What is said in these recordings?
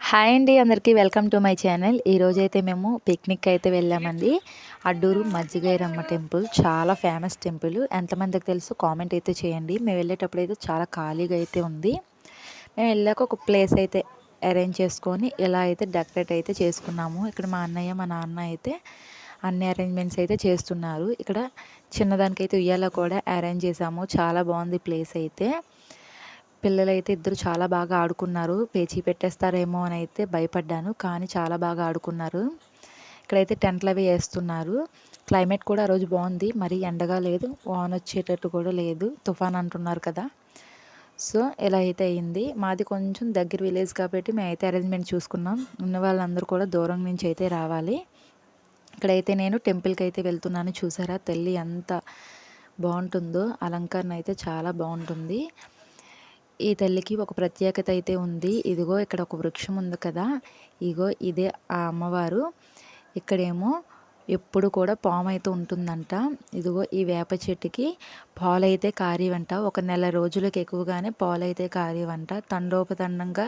Hi అండి, అందరికీ welcome to my channel. ఈరోజైతే మేము పిక్నిక్ అయితే వెళ్ళామండి. అడ్డూరు మజ్జిగైరమ్మ టెంపుల్ చాలా ఫేమస్ టెంపుల్. ఎంతమందికి తెలుసు కామెంట్ అయితే చేయండి. మేము వెళ్ళేటప్పుడు అయితే చాలా ఖాళీగా అయితే ఉంది. మేము వెళ్ళాక ఒక ప్లేస్ అయితే అరేంజ్ చేసుకొని ఇలా అయితే డెకరేట్ అయితే చేసుకున్నాము. ఇక్కడ మా అన్నయ్య మా నాన్న అయితే అన్ని అరేంజ్మెంట్స్ అయితే చేస్తున్నారు. ఇక్కడ చిన్నదానికైతే ఉయ్యాల కూడా అరేంజ్ చేసాము. చాలా బాగుంది ప్లేస్ అయితే. పిల్లలైతే ఇద్దరు చాలా బాగా ఆడుకున్నారు. పేచీ పెట్టేస్తారేమో అని అయితే భయపడ్డాను, కానీ చాలా బాగా ఆడుకున్నారు. ఇక్కడైతే టెంట్లు అవి వేస్తున్నారు. క్లైమేట్ కూడా ఆ రోజు బాగుంది, మరి ఎండగా లేదు, వాన వచ్చేటట్టు కూడా లేదు, తుఫాన్ అంటున్నారు కదా. సో ఇలా అయితే అయింది. మాది కొంచెం దగ్గర విలేజ్ కాబట్టి మేమైతే అరేంజ్మెంట్ చూసుకున్నాం. ఉన్న వాళ్ళందరూ కూడా దూరం నుంచి అయితే రావాలి. ఇక్కడైతే నేను టెంపుల్కి అయితే వెళ్తున్నాను. చూసారా తల్లి ఎంత బాగుంటుందో, అలంకరణ అయితే చాలా బాగుంటుంది. ఈ తల్లికి ఒక ప్రత్యేకత అయితే ఉంది. ఇదిగో ఇక్కడ ఒక వృక్షం ఉంది కదా, ఇగో ఇదే ఆ అమ్మవారు. ఇక్కడేమో ఎప్పుడు కూడా పాము అయితే ఉంటుందంట. ఇదిగో ఈ వేప చెట్టుకి పాలైతే కారేవంట. ఒక నెల రోజులకు ఎక్కువగానే పాలైతే కారేవంట. తండోపతండంగా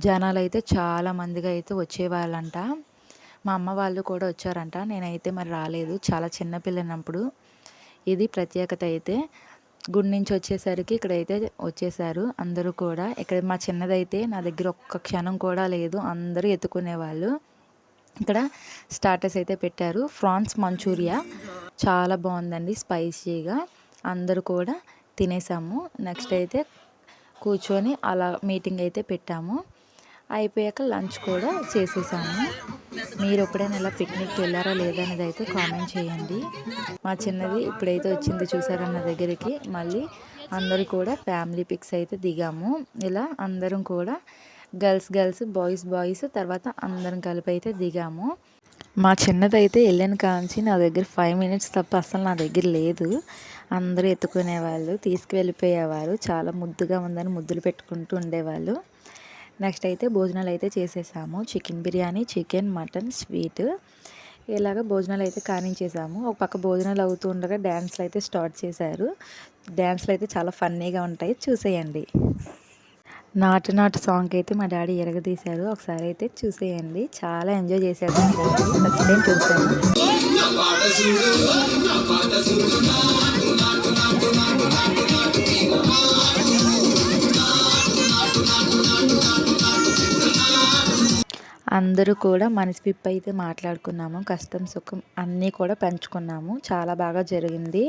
జనాలు అయితే చాలా మందిగా అయితే వచ్చేవాళ్ళంట. మా అమ్మ వాళ్ళు కూడా వచ్చారంట. నేనైతే మరి రాలేదు, చాలా చిన్నపిల్లనప్పుడు. ఇది ప్రత్యేకత అయితే. గుడి నుంచి వచ్చేసరికి ఇక్కడైతే వచ్చేసారు అందరూ కూడా. ఇక్కడ మా చిన్నదైతే నా దగ్గర ఒక్క క్షణం కూడా లేదు, అందరూ ఎత్తుకునేవాళ్ళు. ఇక్కడ స్టార్టర్స్ అయితే పెట్టారు. ఫ్రాన్స్ మంచూరియా చాలా బాగుందండి, స్పైసీగా. అందరూ కూడా తినేసాము. నెక్స్ట్ అయితే కూర్చొని అలా మీటింగ్ అయితే పెట్టాము. అయిపోయాక లంచ్ కూడా చేసేసాము. మీరు ఎప్పుడైనా ఇలా పిక్నిక్కి వెళ్ళారా లేదా అనేది అయితే కామెంట్ చేయండి. మా చిన్నది ఇప్పుడైతే వచ్చింది చూసారా నా దగ్గరికి. మళ్ళీ అందరూ కూడా ఫ్యామిలీ పిక్స్ అయితే దిగాము. ఇలా అందరం కూడా గర్ల్స్ బాయ్స్ తర్వాత అందరం కలిపి అయితే దిగాము. మా చిన్నదైతే వెళ్ళిన కాంచి నా దగ్గర 5 minutes తప్ప అసలు నా దగ్గర లేదు. అందరూ ఎత్తుకునేవాళ్ళు, తీసుకువెళ్ళిపోయేవారు. చాలా ముద్దుగా ఉందని ముద్దులు పెట్టుకుంటూ ఉండేవాళ్ళు. నెక్స్ట్ అయితే భోజనాలు అయితే చేసేసాము. Chicken biryani, chicken, mutton, sweet, ఇలాగ భోజనాలు అయితే కానించేసాము. ఒక పక్క భోజనాలు అవుతూ ఉండగా డ్యాన్స్లు అయితే స్టార్ట్ చేశారు. డ్యాన్స్లు అయితే చాలా ఫన్నీగా ఉంటాయి, చూసేయండి. నాటు సాంగ్ అయితే మా డాడీ ఎరగదీశారు. ఒకసారి అయితే చూసేయండి. చాలా ఎంజాయ్ చేశారు. ఫస్ట్ టైం చూసాను. అందరూ కూడా మనసు విప్పి అయితే మాట్లాడుకున్నాము. కష్టం సుఖం అన్నీ కూడా పంచుకున్నాము. చాలా బాగా జరిగింది.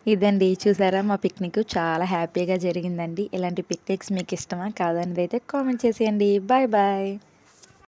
ఇదండి చూసారా మా పిక్నిక్ చాలా హ్యాపీగా జరిగిందండి. ఇలాంటి పిక్నిక్స్ మీకు ఇష్టమా కాదనేది అయితే కామెంట్ చేసేయండి. Bye bye.